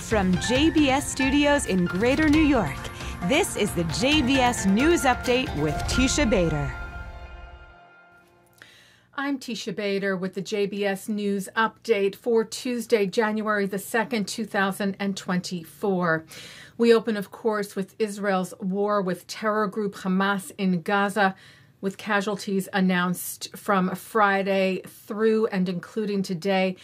From JBS Studios in Greater New York, this is the JBS News Update with Teisha Bader. I'm Teisha Bader with the JBS News Update for Tuesday, January the 2nd, 2024. We open, of course, with Israel's war with terror group Hamas in Gaza, with casualties announced from Friday through and including today.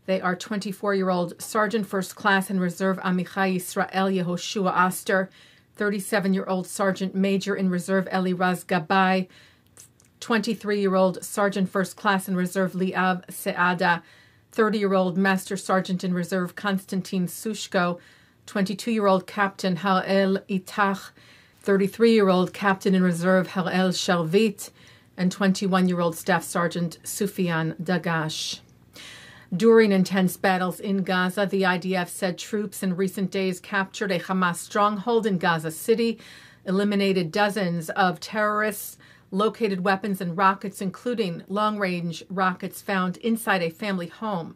They are 24-year-old Sergeant First Class in Reserve Amichai Yisrael Yehoshua Oster, 37-year-old Sergeant Major in Reserve Eliraz Gabay, 23-year-old Sergeant First Class in Reserve Liav Seada, 30-year-old Master Sergeant in Reserve Konstantin Sushko, 22-year-old Captain Harel Itach, 33-year-old Captain in Reserve Harel Sharvit, and 21-year-old Staff Sergeant Sufian Dagash. During intense battles in Gaza, the IDF said troops in recent days captured a Hamas stronghold in Gaza City, eliminated dozens of terrorists, located weapons and rockets, including long-range rockets found inside a family home,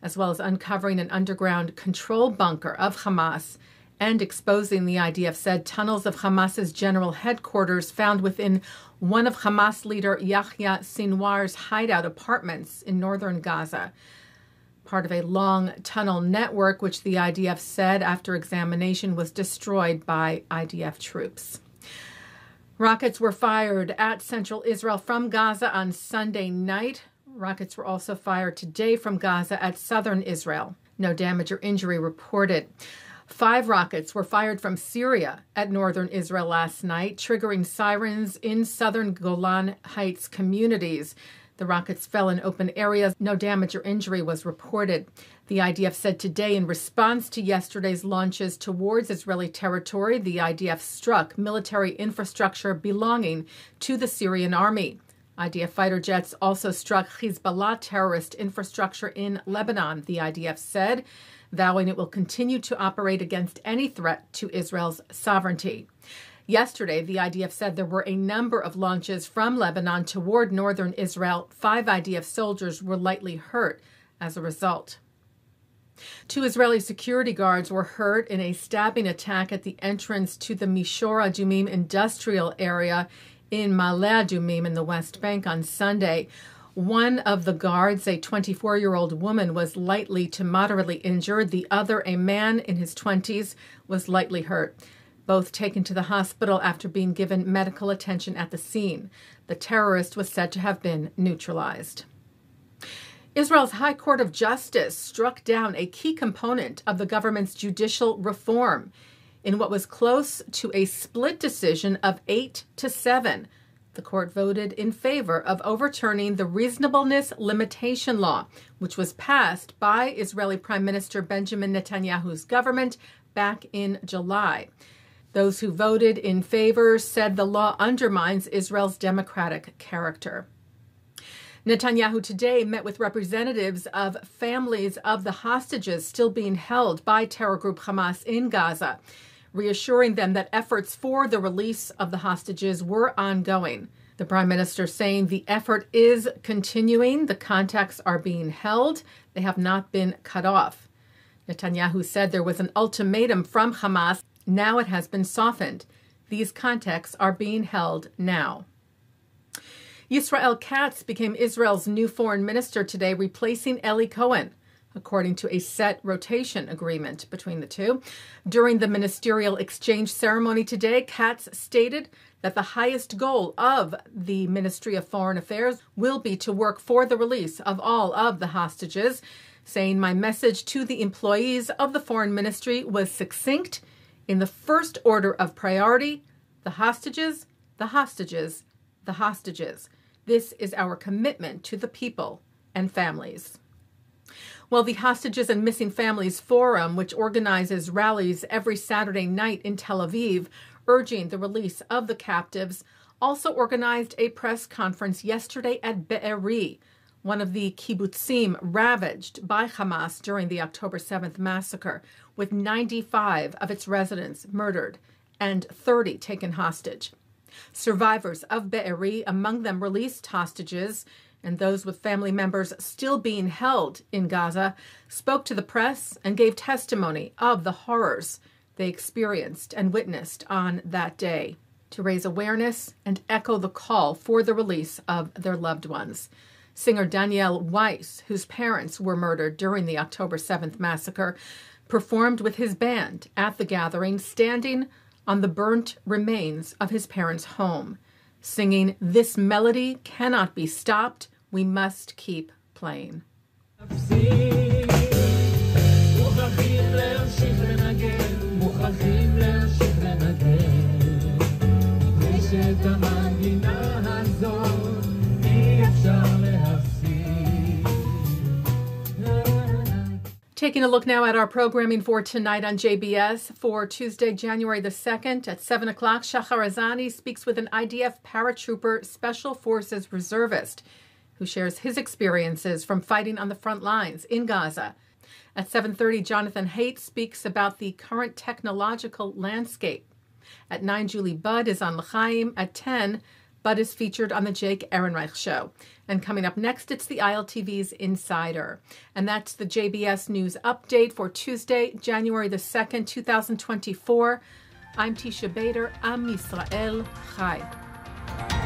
as well as uncovering an underground control bunker of Hamas and exposing, the IDF said, tunnels of Hamas's general headquarters found within one of Hamas leader Yahya Sinwar's hideout apartments in northern Gaza, part of a long tunnel network which the IDF said after examination was destroyed by IDF troops. Rockets were fired at central Israel from Gaza on Sunday night. Rockets were also fired today from Gaza at southern Israel. No damage or injury reported. 5 rockets were fired from Syria at northern Israel last night, triggering sirens in southern Golan Heights communities. The rockets fell in open areas. No damage or injury was reported. The IDF said today, in response to yesterday's launches towards Israeli territory, the IDF struck military infrastructure belonging to the Syrian army. IDF fighter jets also struck Hezbollah terrorist infrastructure in Lebanon, the IDF said, vowing it will continue to operate against any threat to Israel's sovereignty. Yesterday, the IDF said there were a number of launches from Lebanon toward northern Israel. 5 IDF soldiers were lightly hurt as a result. 2 Israeli security guards were hurt in a stabbing attack at the entrance to the Mishor Adumim industrial area in Ma'ale Adumim in the West Bank on Sunday. One of the guards, a 24-year-old woman, was lightly to moderately injured. The other, a man in his 20s, was lightly hurt. Both taken to the hospital after being given medical attention at the scene. The terrorist was said to have been neutralized. Israel's High Court of Justice struck down a key component of the government's judicial reform in what was close to a split decision of 8-7. The court voted in favor of overturning the Reasonableness limitation law, which was passed by Israeli Prime Minister Benjamin Netanyahu's government back in July. Those who voted in favor said the law undermines Israel's democratic character. Netanyahu today met with representatives of families of the hostages still being held by terror group Hamas in Gaza, reassuring them that efforts for the release of the hostages were ongoing. The Prime Minister saying the effort is continuing. The contacts are being held. They have not been cut off. Netanyahu said there was an ultimatum from Hamas. Now it has been softened. These contacts are being held now. Yisrael Katz became Israel's new foreign minister today, replacing Eli Cohen, according to a set rotation agreement between the two. During the ministerial exchange ceremony today, Katz stated that the highest goal of the Ministry of Foreign Affairs will be to work for the release of all of the hostages, saying, "My message to the employees of the Foreign Ministry was succinct. In the first order of priority, the hostages, the hostages, the hostages. This is our commitment to the people and families." Well, the Hostages and Missing Families Forum, which organizes rallies every Saturday night in Tel Aviv, urging the release of the captives, also organized a press conference yesterday at Be'eri, one of the kibbutzim ravaged by Hamas during the October 7th massacre, with 95 of its residents murdered and 30 taken hostage. Survivors of Be'eri, among them released hostages, and those with family members still being held in Gaza spoke to the press and gave testimony of the horrors they experienced and witnessed on that day, to raise awareness and echo the call for the release of their loved ones. Singer Daniel Weiss, whose parents were murdered during the October 7th massacre, performed with his band at the gathering, standing on the burnt remains of his parents' home, singing, "This melody cannot be stopped. We must keep playing." Taking a look now at our programming for tonight on JBS. For Tuesday, January the 2nd at 7 o'clock, Shahar Azani speaks with an IDF Paratrooper Special Forces reservist who shares his experiences from fighting on the front lines in Gaza. At 7:30, Jonathan Haidt speaks about the current technological landscape. At 9, Julie Budd is on L'chaim. At 10, Budd is featured on the Jake Ehrenreich Show. And coming up next, it's the ILTV's Insider. And that's the JBS News Update for Tuesday, January the 2nd, 2024. I'm Teisha Bader. Am Yisrael Chai.